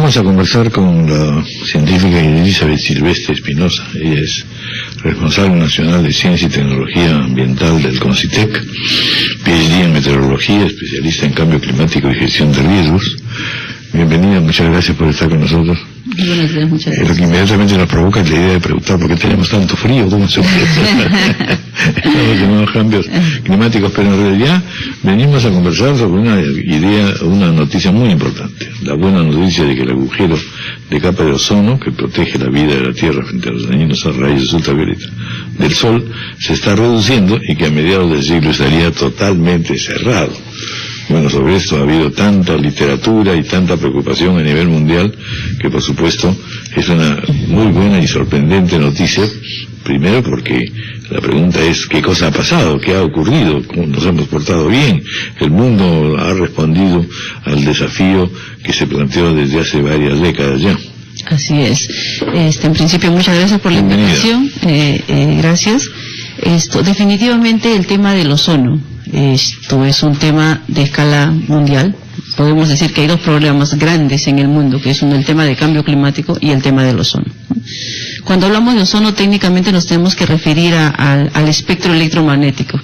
vamos a conversar con la científica Elizabeth Silvestre Espinosa. Ella es responsable nacional de Ciencia y Tecnología Ambiental del CONCITEC, PhD en Meteorología, especialista en Cambio Climático y Gestión de Riesgos. Bienvenida, muchas gracias por estar con nosotros. Buenos días, muchas gracias. Lo que inmediatamente nos provoca es la idea de preguntar por qué tenemos tanto frío, cómo se los llamados cambios climáticos, pero en realidad venimos a conversar sobre una idea, una noticia muy importante. La buena noticia de que el agujero de capa de ozono, que protege la vida de la Tierra frente a los dañinos rayos ultravioleta del Sol, se está reduciendo y que a mediados del siglo estaría totalmente cerrado. Bueno, sobre esto ha habido tanta literatura y tanta preocupación a nivel mundial que por supuesto es una muy buena y sorprendente noticia. Primero porque la pregunta es ¿qué cosa ha pasado? ¿Qué ha ocurrido? ¿Cómo nos hemos portado bien? El mundo ha respondido al desafío que se planteó desde hace varias décadas ya. Así es. En principio, muchas gracias por la invitación. Gracias. Definitivamente el tema del ozono. Esto es un tema de escala mundial. Podemos decir que hay dos problemas grandes en el mundo, que es el tema de cambio climático y el tema del ozono. Cuando hablamos de ozono, técnicamente nos tenemos que referir al espectro electromagnético.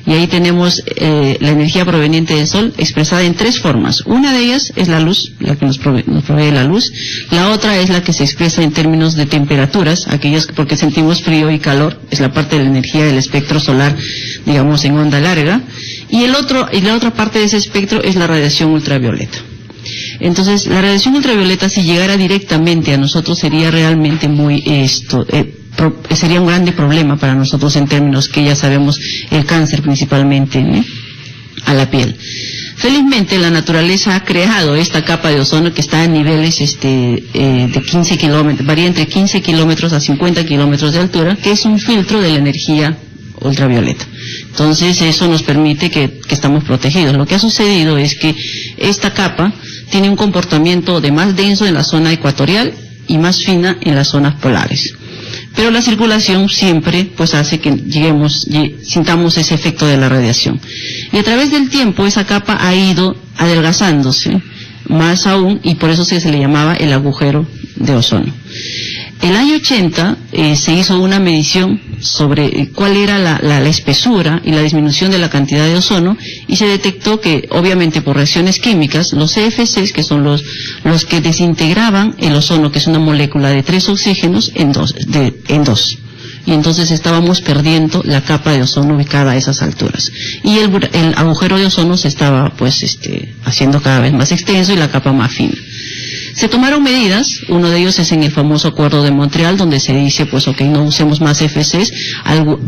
Y ahí tenemos la energía proveniente del Sol expresada en tres formas. Una de ellas es la luz, la que nos provee la luz. La otra es la que se expresa en términos de temperaturas, aquellas porque sentimos frío y calor, es la parte de la energía del espectro solar, digamos, en onda larga. Y la otra parte de ese espectro es la radiación ultravioleta. Entonces, la radiación ultravioleta, si llegara directamente a nosotros, sería realmente sería un grande problema para nosotros en términos que ya sabemos el cáncer principalmente a la piel. Felizmente la naturaleza ha creado esta capa de ozono que está a niveles de 15 kilómetros, varía entre 15 kilómetros a 50 kilómetros de altura, que es un filtro de la energía ultravioleta. Entonces eso nos permite que estamos protegidos. Lo que ha sucedido es que esta capa tiene un comportamiento de más denso en la zona ecuatorial y más fina en las zonas polares. Pero la circulación siempre pues hace que sintamos ese efecto de la radiación. Y a través del tiempo esa capa ha ido adelgazándose más aún, y por eso se le llamaba el agujero de ozono. El año 80 se hizo una medición sobre cuál era la espesura y la disminución de la cantidad de ozono, y se detectó que, obviamente por reacciones químicas, los CFCs, que son los que desintegraban el ozono, que es una molécula de 3 oxígenos, en dos. Y entonces estábamos perdiendo la capa de ozono ubicada a esas alturas. Y el agujero de ozono se estaba haciendo cada vez más extenso y la capa más fina. Se tomaron medidas, uno de ellos es en el famoso Acuerdo de Montreal, donde se dice, pues no usemos más FCs,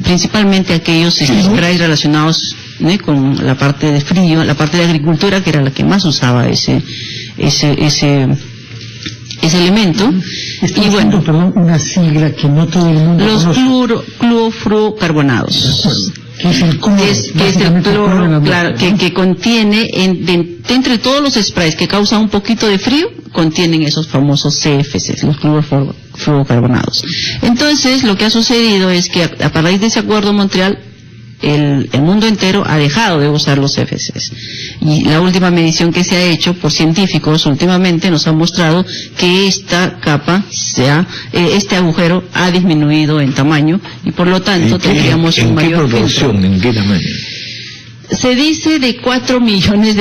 principalmente aquellos sprays relacionados con la parte de frío, la parte de agricultura, que era la que más usaba ese elemento. Está usando, perdón, una sigla que no todo el mundo conoce. Los clorofluorocarbonados. Que es el cloro, claro, que contiene, entre todos los sprays que causan un poquito de frío, contienen esos famosos CFCs, los clorofluorocarbonados. Entonces, lo que ha sucedido es que a partir de ese Acuerdo de Montreal, el mundo entero ha dejado de usar los CFCs. Y la última medición que se ha hecho por científicos últimamente nos ha mostrado que esta capa, este agujero, ha disminuido en tamaño, y por lo tanto tendríamos un mayor filtro. ¿En qué tamaño? Se dice de 4 millones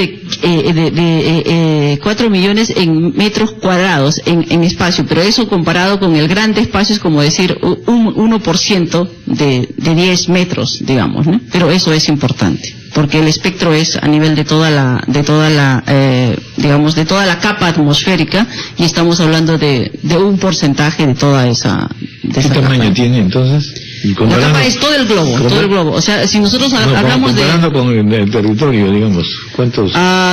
4 millones en metros cuadrados en espacio, pero eso comparado con el grande espacio es como decir un 1% de 10 metros, digamos, ¿no? Pero eso es importante, porque el espectro es a nivel de toda la capa atmosférica, y estamos hablando de un porcentaje de toda esa ¿Qué tamaño tiene entonces? La capa es todo el globo, o sea, si nosotros hablamos comparando con el territorio, digamos, ¿cuántos?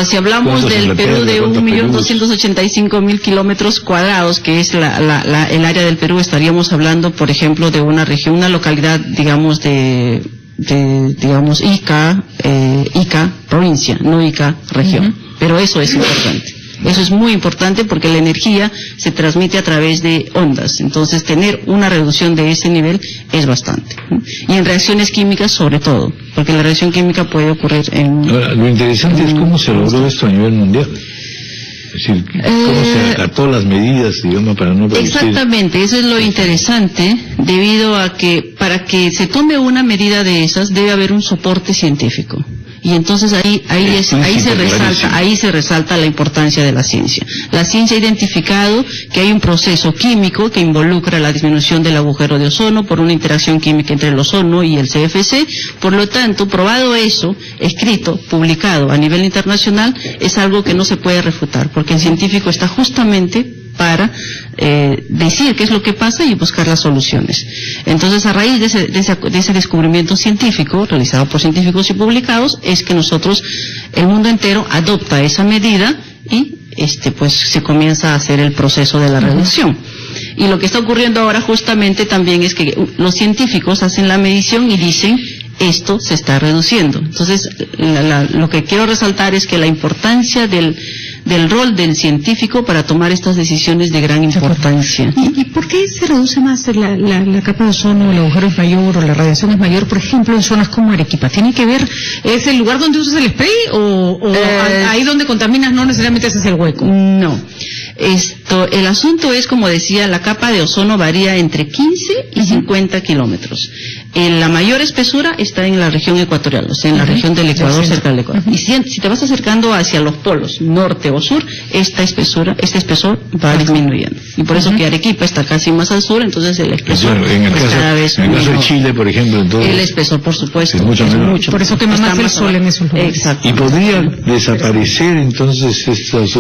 Si hablamos del Perú de 1.285.000 kilómetros cuadrados, que es el área del Perú, estaríamos hablando, por ejemplo, de una región, una localidad, digamos, digamos, Ica, provincia, no Ica, región. Pero eso es importante. Eso es muy importante porque la energía se transmite a través de ondas. Entonces, tener una reducción de ese nivel es bastante. Y en reacciones químicas, sobre todo, porque la reacción química puede ocurrir en... Ahora, lo interesante es cómo se logró esto a nivel mundial. decir, ¿cómo se acató las medidas, digamos, para no producir? Exactamente, eso es lo interesante, debido a que para que se tome una medida de esas debe haber un soporte científico. Y entonces ahí se resalta la importancia de la ciencia. La ciencia ha identificado que hay un proceso químico que involucra la disminución del agujero de ozono por una interacción química entre el ozono y el CFC. Por lo tanto, probado eso, escrito, publicado a nivel internacional, es algo que no se puede refutar, porque el científico está justamente para decir qué es lo que pasa y buscar las soluciones. Entonces, a raíz de ese descubrimiento científico, realizado por científicos y publicados, es que nosotros, el mundo entero, adopta esa medida y pues se comienza a hacer el proceso de la reducción. Y lo que está ocurriendo ahora justamente también es que los científicos hacen la medición y dicen, esto se está reduciendo. Entonces, lo que quiero resaltar es que la importancia del rol del científico para tomar estas decisiones de gran importancia. ¿Y por qué se reduce más la capa de ozono, el agujero es mayor o la radiación es mayor, por ejemplo, en zonas como Arequipa? ¿Tiene que ver, es el lugar donde usas el spray o ahí donde contaminas no necesariamente ese es el hueco? No. El asunto es, como decía, la capa de ozono varía entre 15 y 50 kilómetros. La mayor espesura está en la región ecuatorial, o sea, en la región del Ecuador, cerca del Ecuador. Y si te vas acercando hacia los polos, norte o sur, este espesor va disminuyendo. Y por eso que Arequipa está casi más al sur, entonces el espesor cada vez en el caso de Chile, por ejemplo, entonces, el espesor, por supuesto, es mucho por eso que más el sol en esos lugares. Exacto. ¿Y podría desaparecer entonces estos...?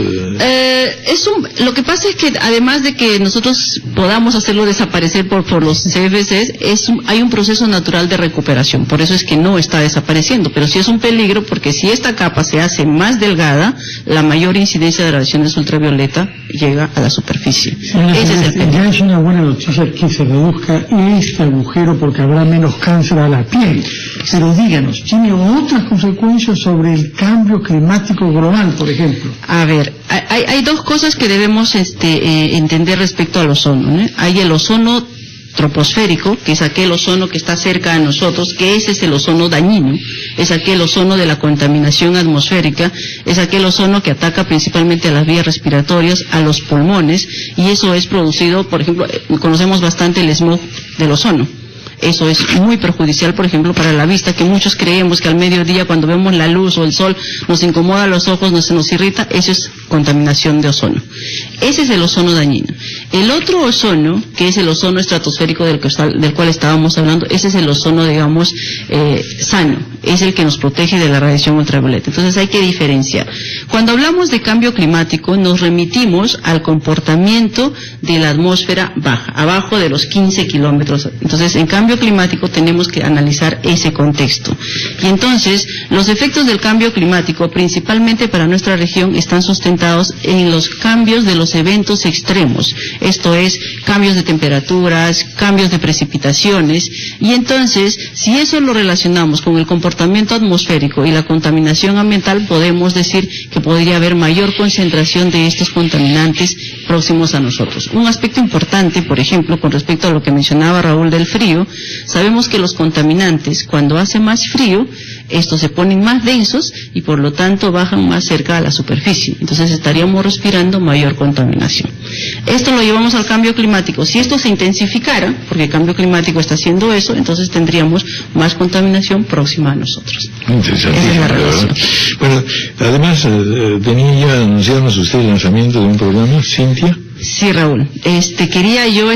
Lo que pasa es que además de que nosotros podamos hacerlo desaparecer por los CFCs, hay un proceso natural de recuperación, por eso es que no está desapareciendo, pero sí es un peligro porque si esta capa se hace más delgada, la mayor incidencia de radiaciones ultravioleta llega a la superficie. Ese es el peligro. Ya es una buena noticia que se reduzca este agujero porque habrá menos cáncer a la piel, pero díganos, ¿tiene otras consecuencias sobre el cambio climático global, por ejemplo? A ver, hay dos cosas que debemos entender respecto al ozono, ¿no? Hay el ozono troposférico, que es aquel ozono que está cerca de nosotros, que ese es el ozono dañino, es aquel ozono de la contaminación atmosférica, es aquel ozono que ataca principalmente a las vías respiratorias, a los pulmones, y eso es producido, por ejemplo, conocemos bastante el smog del ozono. Eso es muy perjudicial, por ejemplo, para la vista, que muchos creemos que al mediodía cuando vemos la luz o el sol nos incomoda los ojos, nos irrita. Eso es contaminación de ozono. Ese es el ozono dañino. El otro ozono, que es el ozono estratosférico del cual estábamos hablando, ese es el ozono, digamos, sano. Es el que nos protege de la radiación ultravioleta. Entonces hay que diferenciar. Cuando hablamos de cambio climático, nos remitimos al comportamiento de la atmósfera baja, abajo de los 15 kilómetros. Entonces, en cambio climático tenemos que analizar ese contexto. Y entonces, los efectos del cambio climático, principalmente para nuestra región, están sustentados en los cambios de los eventos extremos. Esto es, cambios de temperaturas, cambios de precipitaciones. Y entonces, si eso lo relacionamos con el comportamiento atmosférico y la contaminación ambiental, podemos decir que podría haber mayor concentración de estos contaminantes próximos a nosotros. Un aspecto importante, por ejemplo, con respecto a lo que mencionaba Raúl del frío, sabemos que los contaminantes, cuando hace más frío, estos se ponen más densos y por lo tanto bajan más cerca a la superficie. Entonces estaríamos respirando mayor contaminación. Esto lo llevamos al cambio climático. Si esto se intensificara, porque el cambio climático está haciendo eso, entonces tendríamos más contaminación próxima a nosotros. Interesante. Esa es la relación. Bueno, además, tenía ya anunciarnos usted el lanzamiento de un programa, Cintia. Sí, Raúl. Quería yo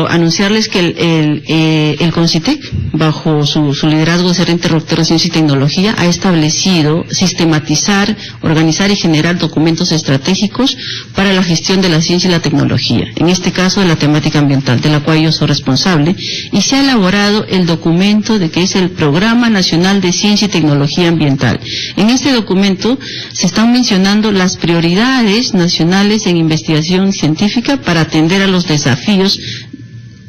anunciarles que el CONCITEC, bajo su liderazgo de ser interlocutor de ciencia y tecnología, ha establecido sistematizar, organizar y generar documentos estratégicos para la gestión de la ciencia y la tecnología, en este caso de la temática ambiental, de la cual yo soy responsable, y se ha elaborado el documento de que es el Programa Nacional de Ciencia y Tecnología Ambiental. En este documento se están mencionando las prioridades nacionales en investigación científica para atender a los desafíos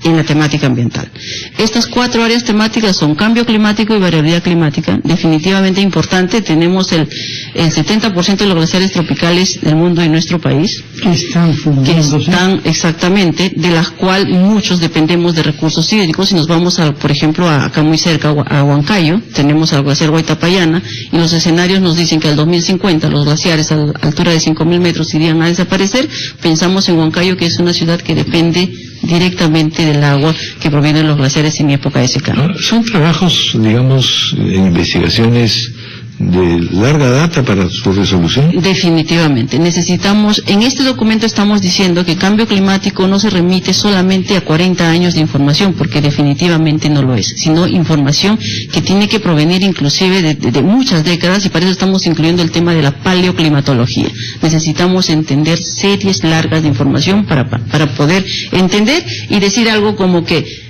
en la temática ambiental. Estas 4 áreas temáticas son cambio climático y variabilidad climática, definitivamente importante. Tenemos el 70% de los glaciares tropicales del mundo en nuestro país, que están exactamente, de las cuales muchos dependemos de recursos hídricos. Si nos vamos, por ejemplo, acá muy cerca, a Huancayo, tenemos al glaciar Huaytapallana, y los escenarios nos dicen que al 2050 los glaciares a altura de 5.000 metros irían a desaparecer. Pensamos en Huancayo, que es una ciudad que depende directamente del agua que proviene de los glaciares en época de secano. Son trabajos, digamos, investigaciones de larga data para su resolución. Definitivamente. Necesitamos, en este documento estamos diciendo que cambio climático no se remite solamente a 40 años de información, porque definitivamente no lo es, sino información que tiene que provenir inclusive de muchas décadas, y para eso estamos incluyendo el tema de la paleoclimatología. Necesitamos entender series largas de información para poder entender y decir algo como que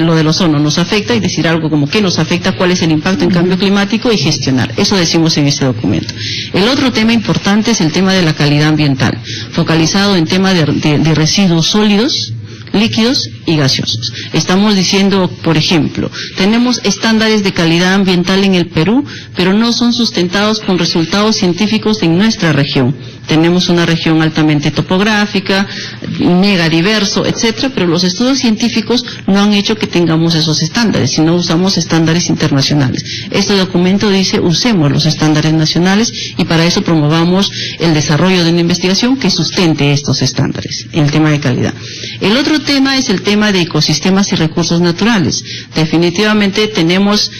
lo del ozono nos afecta, y decir algo como qué nos afecta, cuál es el impacto en cambio climático, y gestionar. Eso decimos en este documento. El otro tema importante es el tema de la calidad ambiental, focalizado en tema de residuos sólidos, líquidos y gaseosos. Estamos diciendo, por ejemplo, tenemos estándares de calidad ambiental en el Perú, pero no son sustentados con resultados científicos en nuestra región. Tenemos una región altamente topográfica, mega diverso, etcétera, pero los estudios científicos no han hecho que tengamos esos estándares, sino usamos estándares internacionales. Este documento dice, usemos los estándares nacionales, y para eso promovamos el desarrollo de una investigación que sustente estos estándares en el tema de calidad. El otro tema es el tema de ecosistemas y recursos naturales. Definitivamente tenemos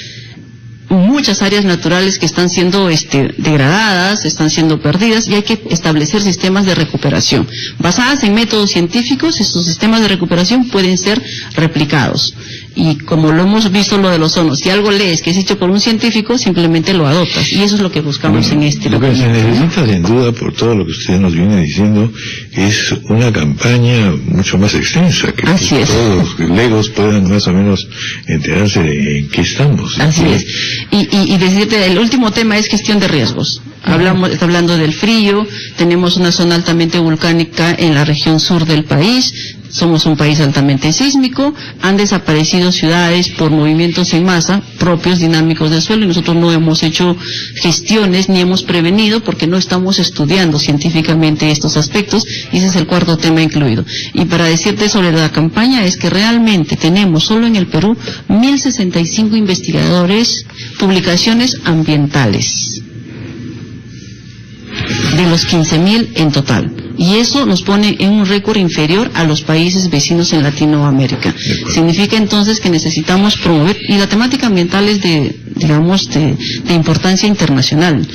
muchas áreas naturales que están siendo degradadas, están siendo perdidas, y hay que establecer sistemas de recuperación. Basadas en métodos científicos, estos sistemas de recuperación pueden ser replicados. Y como lo hemos visto lo del ozono, si algo lees que es hecho por un científico, simplemente lo adoptas, y eso es lo que buscamos en este documento. Lo que se necesita, sin duda, por todo lo que usted nos viene diciendo, es una campaña mucho más extensa, que todos los legos puedan más o menos enterarse de en qué estamos. Así es. Y decirte, el último tema es gestión de riesgos. Está hablando del frío, tenemos una zona altamente volcánica en la región sur del país, somos un país altamente sísmico, han desaparecido ciudades por movimientos en masa propios dinámicos del suelo, y nosotros no hemos hecho gestiones ni hemos prevenido porque no estamos estudiando científicamente estos aspectos, y ese es el cuarto tema incluido. Y para decirte sobre la campaña, es que realmente tenemos solo en el Perú 1.065 investigadores, publicaciones ambientales, de los 15.000 en total. Y eso nos pone en un récord inferior a los países vecinos en Latinoamérica. Significa entonces que necesitamos promover, y la temática ambiental es de importancia internacional.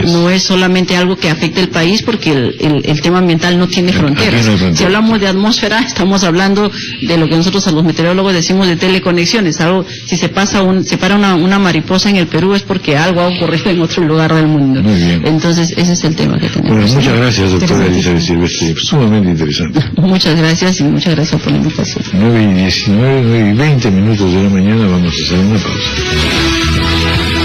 No es solamente algo que afecte el país, porque el tema ambiental no tiene fronteras. Si hablamos de atmósfera, estamos hablando de lo que nosotros a los meteorólogos decimos de teleconexiones. Algo, si se para una mariposa en el Perú, es porque algo ha ocurrido en otro lugar del mundo. Muy bien. Entonces, ese es el tema que tenemos. Bueno, muchas gracias, doctora Elizabeth Silvestre, sumamente interesante. Muchas gracias, y muchas gracias por la invitación. 9:19, 9:20 minutos de la mañana, vamos a hacer una pausa.